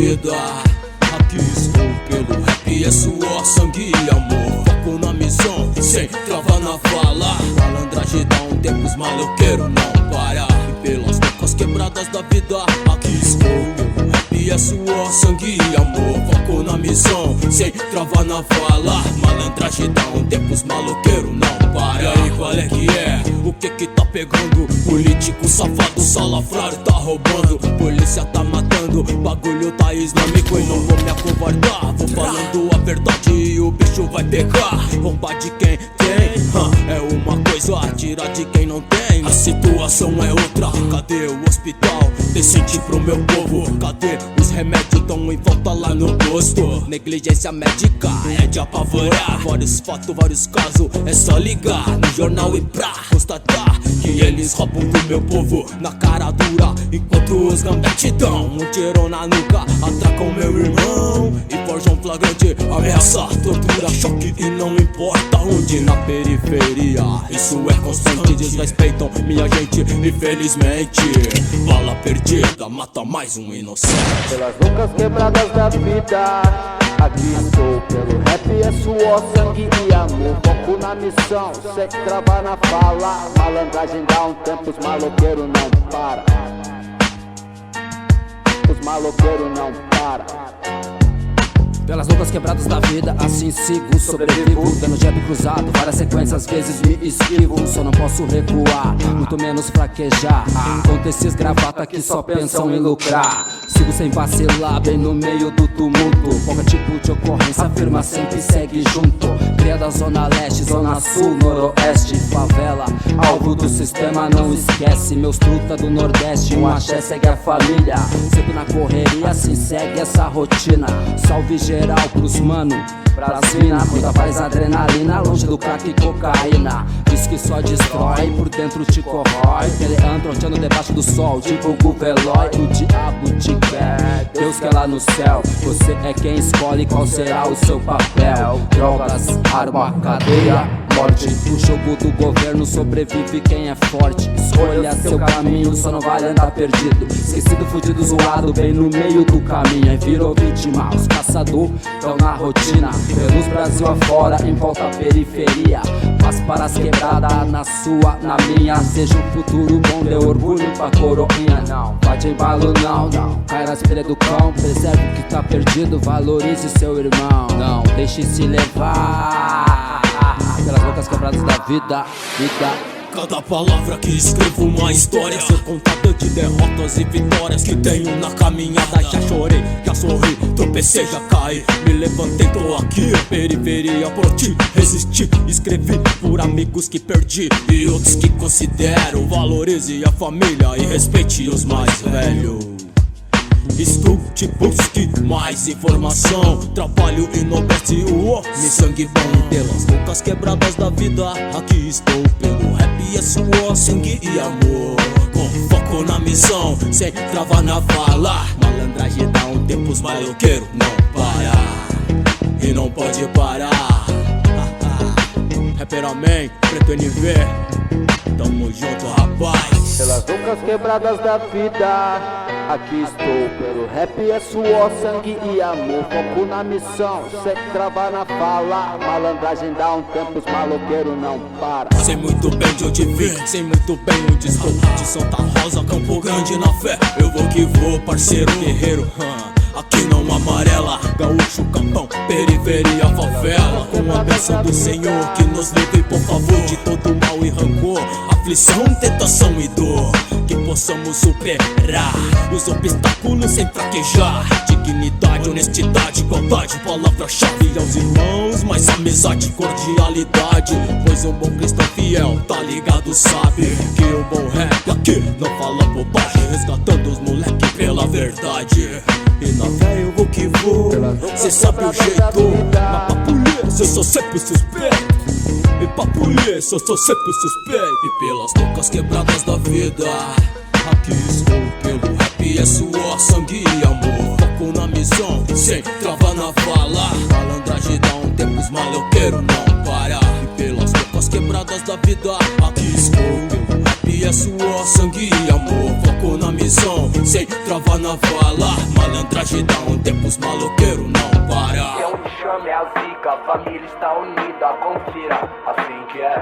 vida. Aqui estou pelo rap, é suor, sangue e amor. Foco na missão, sem trava na fala. Malandragem dá um tempo, os maloqueiros não para. E pelas bocas quebradas da vida, aqui estou pelo rap, é suor, sangue e amor. Foco na missão, sem trava na fala. Malandragem dá um tempo, os maloqueiros não para. E aí, qual é que é? O que tá pegando? Político safado, salafrário tá roubando. Polícia tá matando, bagulho tá islâmico. E não vou me acovardar, vou falando a verdade e o bicho vai pegar. Roubar de quem tem, é uma coisa, tirar de quem não tem. A situação é outra. Cadê o hospital decente pro meu povo? Cadê os remédios tão em volta lá no posto? Negligência médica é de apavorar. Vários fatos, vários casos, é só ligar no jornal e pra constatar que eles roubam do meu povo na cara dura. Enquanto os gambetes dão um tiro na nuca, atracam meu irmão e forjam flagrante, ameaça, tortura, choque e não importa onde. Na periferia, isso é constante. Desrespeitam minha gente, infelizmente. Bala perdida, mata mais um inocente. Pelas bocas quebradas da vida, aqui estou pelo rap, é suor, sangue e amor. Foco na missão, sem travar na fala. Malandragem dá um tempo, os maloqueiros não para. Os maloqueiros não para. Pelas bocas quebradas da vida, assim sigo, sobrevivo. Dando jab cruzado, várias sequências, às vezes me esquivo. Só não posso recuar, muito menos fraquejar. Contra esses gravata que só pensam em lucrar. Sigo sem vacilar, bem no meio do tumulto. Qualquer tipo de ocorrência, a firma sempre segue junto. Cria da zona leste, zona sul, noroeste, favela, alvo do sistema, não esquece. Meus truta do nordeste, um axé segue a família. Sempre na correria, assim segue essa rotina. Salve geral pros mano, pras mina, muita paz, adrenalina, longe do crack e cocaína. Diz que só destrói, por dentro te corrói. Teleandro roteando debaixo do sol, divulga o velói. O diabo te quer, Deus quer lá no céu. Você é quem escolhe qual será o seu papel. Drogas, arma, cadeia, morte. O jogo do governo sobrevive quem é forte. Escolha seu caminho, só não vale andar perdido. Esquecido, fudido, zoado, bem no meio do caminho. Aí virou vítima, os caçadores tão na rotina. Pelos Brasil afora, em volta à periferia. Mas para as quebradas, na sua, na minha. Seja um futuro bom, dê orgulho pra coroinha. Não, vai de embalo não, não. Cai na espelha do cão, preserve o que tá perdido. Valorize seu irmão, não deixe se levar pelas bocas quebradas da vida. Cada palavra que escrevo uma história, ser contada de derrotas e vitórias que tenho na caminhada. Já chorei, já sorri, tropecei, já caí, me levantei, tô aqui. Periferia por ti, resisti, escrevi por amigos que perdi e outros que considero. Valorize a família e respeite os mais velhos. Estude, busque mais informação. Trabalho enobrece o homem, sangue bom. Pelas bocas quebradas da vida, aqui estou pelo rap, é suor, sangue e amor. Com foco na missão, sem travar na fala. Malandragem dá um tempo, os maloqueiros não para. E não pode parar. Rapperman, Preto NV, tamo junto, rapaz. Pelas bocas quebradas da vida, aqui estou pelo rap, é suor, sangue e amor. Foco na missão, sem travar na fala. Malandragem dá um tempo, os maloqueiros não para. Sei muito bem de onde vim, sei muito bem onde estou. De Santa Rosa, Campo Grande na fé. Eu vou que vou, parceiro guerreiro. Aqui não amarela, gaúcho, capão, periferia, favela. Com a bênção do Senhor que nos livre, por favor, de todo mal e rancor, aflição, tentação e dor. Que possamos superar os obstáculos sem fraquejar. Dignidade, honestidade, igualdade, palavra-chave aos irmãos. Mais amizade, cordialidade, pois um bom cristão fiel, tá ligado, sabe que o bom rap aqui não fala bobagem, resgatando os moleque pela verdade. E na fé eu vou que vou, cê sabe o jeito. Mas pra polícia eu sou sempre suspeito. E pra polícia eu sou sempre suspeito. E pelas bocas quebradas da vida, aqui estou pelo rap, é suor, sangue e amor. Foco na missão, sem trava na fala. Malandragem dá um tempo, os maloqueiros não para. E pelas bocas quebradas da vida, aqui estou pelo rap, é suor, sangue e amor. Foco na missão. missão, sem travar na vala. Malandragem dá um tempo, os maloqueiros não para. Que eu chame a zica, a família está unida, confira, assim que é.